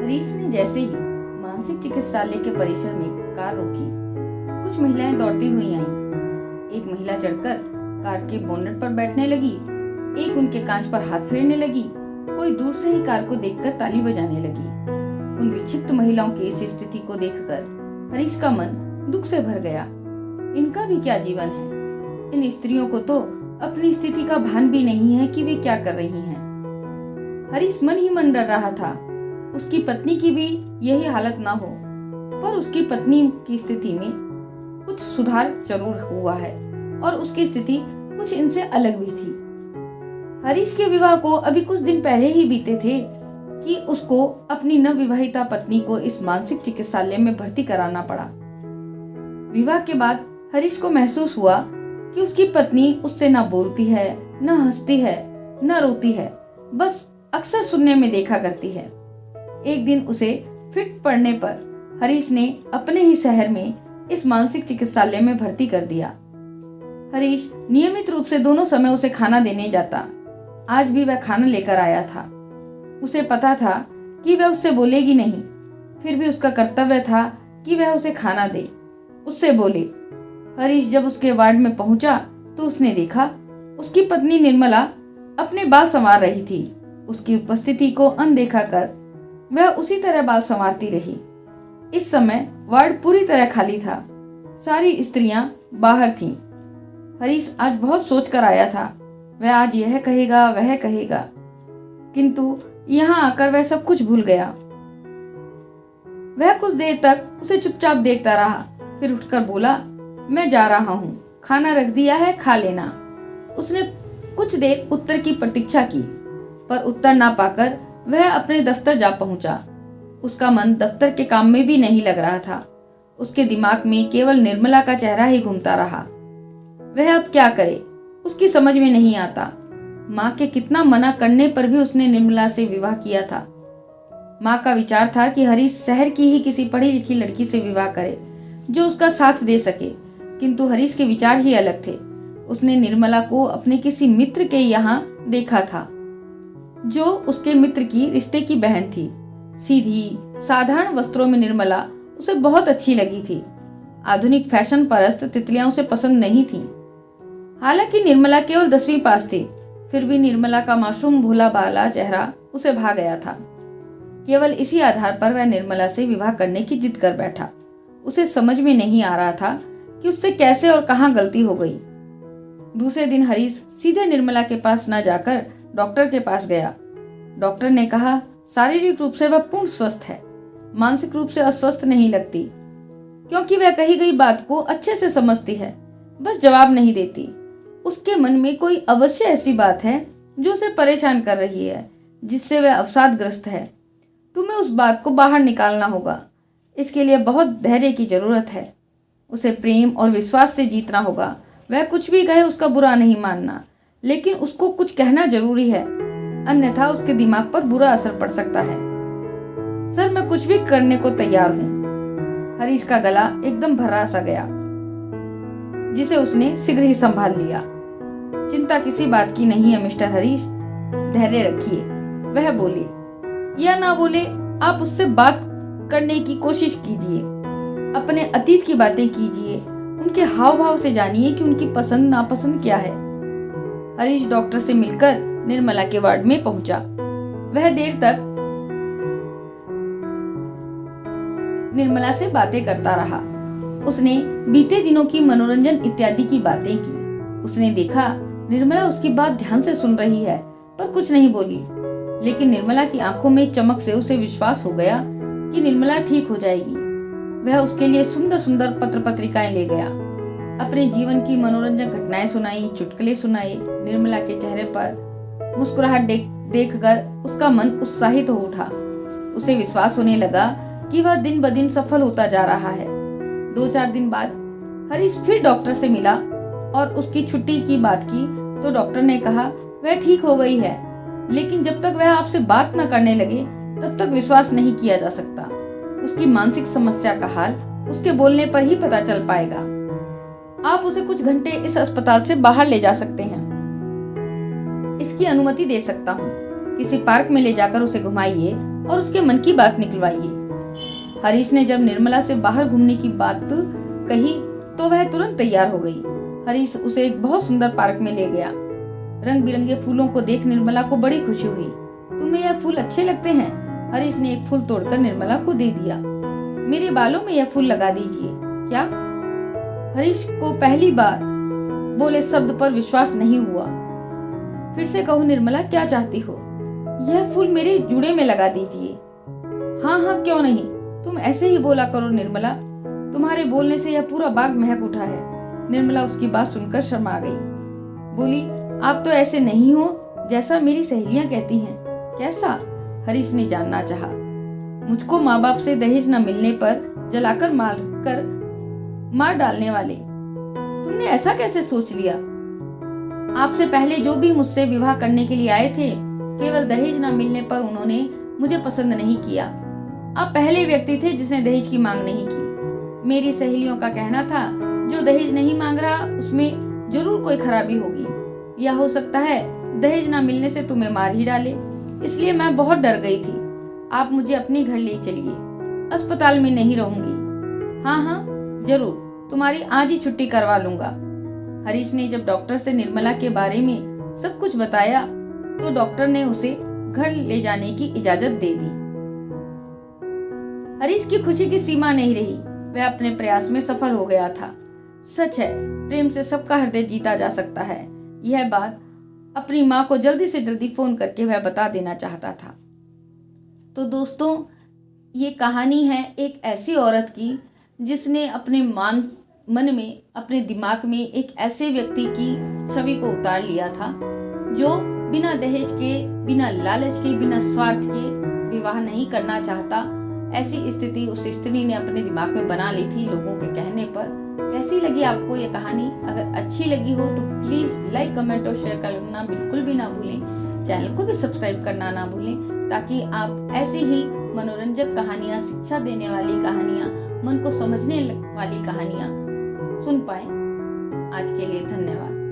हरीश ने जैसे ही मानसिक चिकित्सालय के परिसर में कार रोकी, कुछ महिलाएं दौड़ती हुई आईं। एक महिला चढ़कर कार के बोनट पर बैठने लगी, एक उनके कांच पर हाथ फेरने लगी, कोई दूर से ही कार को देखकर ताली बजाने लगी। उन विक्षिप्त महिलाओं की इस स्थिति को देखकर हरीश का मन दुख से भर गया। इनका भी क्या जीवन है। इन स्त्रियों को तो अपनी स्थिति का भान भी नहीं है कि वे क्या कर रही हैं। हरीश मन ही मन डर रहा था उसकी पत्नी की भी यही हालत ना हो, पर उसकी पत्नी की स्थिति में कुछ सुधार जरूर हुआ है और उसकी स्थिति कुछ इनसे अलग भी थी। हरीश के विवाह को अभी कुछ दिन पहले ही बीते थे कि उसको अपनी नवविवाहिता पत्नी को इस मानसिक चिकित्सालय में भर्ती कराना पड़ा। विवाह के बाद हरीश को महसूस हुआ कि उसकी पत्नी उससे न बोलती है, न हंसती है, न रोती है, बस अक्सर सुनने में देखा करती है। एक दिन उसे फिट पड़ने पर हरीश ने अपने ही शहर में इस मानसिक चिकित्सालय में भर्ती कर दिया। हरीश नियमित रूप से दोनों समय उसे खाना देने जाता। आज भी वह खाना लेकर आया था। उसे पता था कि वह उससे बोलेगी नहीं, फिर भी उसका कर्तव्य था कि वह उसे खाना दे, उससे बोले। हरीश जब उसके वार्ड में पहुंचा तो उसने देखा उसकी पत्नी निर्मला अपने बाल संवार रही थी। उसकी उपस्थिति को अनदेखा कर वह उसी तरह बाल संवारती रही। इस समय वार्ड पूरी तरह खाली था, सारी स्त्रियां बाहर थीं। हरीश आज बहुत सोच कर आया था, वह आज यह कहेगा वह कहेगा, किंतु यहाँ आकर वह सब कुछ भूल गया। वह कुछ देर तक उसे चुपचाप देखता रहा, फिर उठकर बोला, मैं जा रहा हूँ, खाना रख दिया है, खा लेना। उसने कुछ देर उत्तर की प्रतीक्षा की, पर उत्तर ना पाकर वह अपने दफ्तर जा पहुंचा। उसका मन दफ्तर के काम में भी नहीं लग रहा था। उसके दिमाग में केवल निर्मला का चेहरा ही घूमता रहा। वह अब क्या करे, उसकी समझ में नहीं आता। माँ के कितना मना करने पर भी उसने निर्मला से विवाह किया था। माँ का विचार था कि हरीश शहर की ही किसी पढ़ी लिखी लड़की से विवाह करे जो उसका साथ दे सके, किंतु हरीश के विचार ही अलग थे। उसने निर्मला को अपने किसी मित्र के यहाँ देखा था, जो उसके मित्र की रिश्ते की बहन थी। सीधी साधारण वस्त्रों में निर्मला उसे बहुत अच्छी लगी थी। आधुनिक फैशन परस्त तितलियां उसे पसंद नहीं थीं। हालांकि निर्मला केवल 10वीं पास थी, फिर भी निर्मला का मासूम भोला भाला चेहरा उसे भा गया था। केवल इसी आधार पर वह निर्मला से विवाह करने की जिद कर बैठा। उसे समझ में नहीं आ रहा था कि उससे कैसे और कहां गलती हो गई। दूसरे दिन हरीश सीधे निर्मला के पास न जाकर डॉक्टर के पास गया। डॉक्टर ने कहा, शारीरिक रूप से वह पूर्ण स्वस्थ है, मानसिक रूप से अस्वस्थ नहीं लगती, क्योंकि वह कही गई बात को अच्छे से समझती है, बस जवाब नहीं देती। उसके मन में कोई अवश्य ऐसी बात है जो उसे परेशान कर रही है, जिससे वह अवसादग्रस्त है। तुम्हें उस बात को बाहर निकालना होगा। इसके लिए बहुत धैर्य की जरूरत है। उसे प्रेम और विश्वास से जीतना होगा। वह कुछ भी कहे उसका बुरा नहीं मानना, लेकिन उसको कुछ कहना जरूरी है, अन्यथा उसके दिमाग पर बुरा असर पड़ सकता है। सर, मैं कुछ भी करने को तैयार हूँ। हरीश का गला एकदम भर्रा सा गया, जिसे उसने शीघ्र ही संभाल लिया। चिंता किसी बात की नहीं है मिस्टर हरीश, धैर्य रखिए। वह बोले या ना बोले, आप उससे बात करने की कोशिश कीजिए, अपने अतीत की बातें कीजिए, उनके हाव भाव से जानिए कि उनकी पसंद नापसंद क्या है। हरीश डॉक्टर से मिलकर निर्मला के वार्ड में पहुंचा। वह देर तक निर्मला से बातें करता रहा। उसने बीते दिनों की मनोरंजन इत्यादि की बातें की। उसने देखा निर्मला उसकी बात ध्यान से सुन रही है, पर कुछ नहीं बोली। लेकिन निर्मला की आंखों में चमक से उसे विश्वास हो गया कि निर्मला ठीक हो जाएगी। वह उसके लिए सुंदर सुंदर पत्र पत्रिकाएं ले गया, अपने जीवन की मनोरंजक घटनाएं सुनाई, चुटकुले सुनाए। निर्मला के चेहरे पर मुस्कुराहट देखकर उसका मन उत्साहित हो उठा। उसे विश्वास होने लगा कि वह दिन ब दिन सफल होता जा रहा है। 2-4 दिन बाद हरीश फिर डॉक्टर से मिला और उसकी छुट्टी की बात की तो डॉक्टर ने कहा वह ठीक हो गई है, लेकिन जब तक वह आपसे बात न करने लगे तब तक विश्वास नहीं किया जा सकता। उसकी मानसिक समस्या का हाल उसके बोलने पर ही पता चल पाएगा। आप उसे कुछ घंटे इस अस्पताल से बाहर ले जा सकते हैं, इसकी अनुमति दे सकता हूँ। किसी पार्क में ले जाकर उसे घुमाइए और उसके मन की बात निकलवाइए। हरीश ने जब निर्मला से बाहर घूमने की बात कही तो वह तुरंत तैयार हो गई। हरीश उसे एक बहुत सुंदर पार्क में ले गया। रंग बिरंगे फूलों को देख निर्मला को बड़ी खुशी हुई। तुम्हें यह फूल अच्छे लगते हैं? हरीश ने एक फूल तोड़कर निर्मला को दे दिया। मेरे बालों में यह फूल लगा दीजिए। क्या? हरीश को पहली बार बोले शब्द पर विश्वास नहीं हुआ। फिर से कहो निर्मला, क्या चाहती हो? यह फूल मेरे जूड़े में लगा दीजिए। हाँ हाँ, क्यों नहीं, तुम ऐसे ही बोला करो निर्मला, तुम्हारे बोलने से यह पूरा बाग महक उठा है। निर्मला उसकी बात सुनकर शर्मा गई। बोली, आप तो ऐसे नहीं हो जैसा मेरी सहेलियां कहती हैं। कैसा? हरीश ने जानना चाहा। मुझको माँ बाप से दहेज न मिलने पर जलाकर मार डालने वाले। तुमने ऐसा कैसे सोच लिया? आपसे पहले जो भी मुझसे विवाह करने के लिए आए थे, केवल दहेज न मिलने पर उन्होंने मुझे पसंद नहीं किया। आप पहले व्यक्ति थे जिसने दहेज की मांग नहीं की। मेरी सहेलियों का कहना था, जो दहेज नहीं मांग रहा उसमें जरूर कोई खराबी होगी, या हो सकता है दहेज न मिलने से तुम्हें मार ही डाले। इसलिए मैं बहुत डर गई थी। आप मुझे अपने घर ले चलिए, अस्पताल में नहीं रहूंगी। हाँ हाँ जरूर, तुम्हारी आज ही छुट्टी करवा लूंगा। हरीश ने जब डॉक्टर से निर्मला के बारे में सब कुछ बताया तो डॉक्टर ने उसे घर ले जाने की इजाजत दे दी। हरीश की खुशी की सीमा नहीं रही। वह अपने प्रयास में सफल हो गया था। सच है, प्रेम से सबका हृदय जीता जा सकता है। यह बात अपनी माँ को जल्दी से जल्दी फोन करके वह बता देना चाहता था। तो दोस्तों, ये कहानी है एक ऐसी औरत की जिसने अपने मन में, अपने दिमाग में एक ऐसे व्यक्ति की छवि को उतार लिया था जो बिना दहेज के, बिना लालच के, बिना स्वार्थ के विवाह नहीं करना चाहता। ऐसी स्थिति उस स्त्री ने अपने दिमाग में बना ली थी लोगों के कहने पर। कैसी लगी आपको ये कहानी? अगर अच्छी लगी हो तो प्लीज लाइक, कमेंट और शेयर करना बिल्कुल भी ना भूलें। चैनल को भी सब्सक्राइब करना ना भूलें ताकि आप ऐसी ही मनोरंजक कहानियां, शिक्षा देने वाली कहानियां, मन को समझने वाली कहानियां सुन पाएं। आज के लिए धन्यवाद।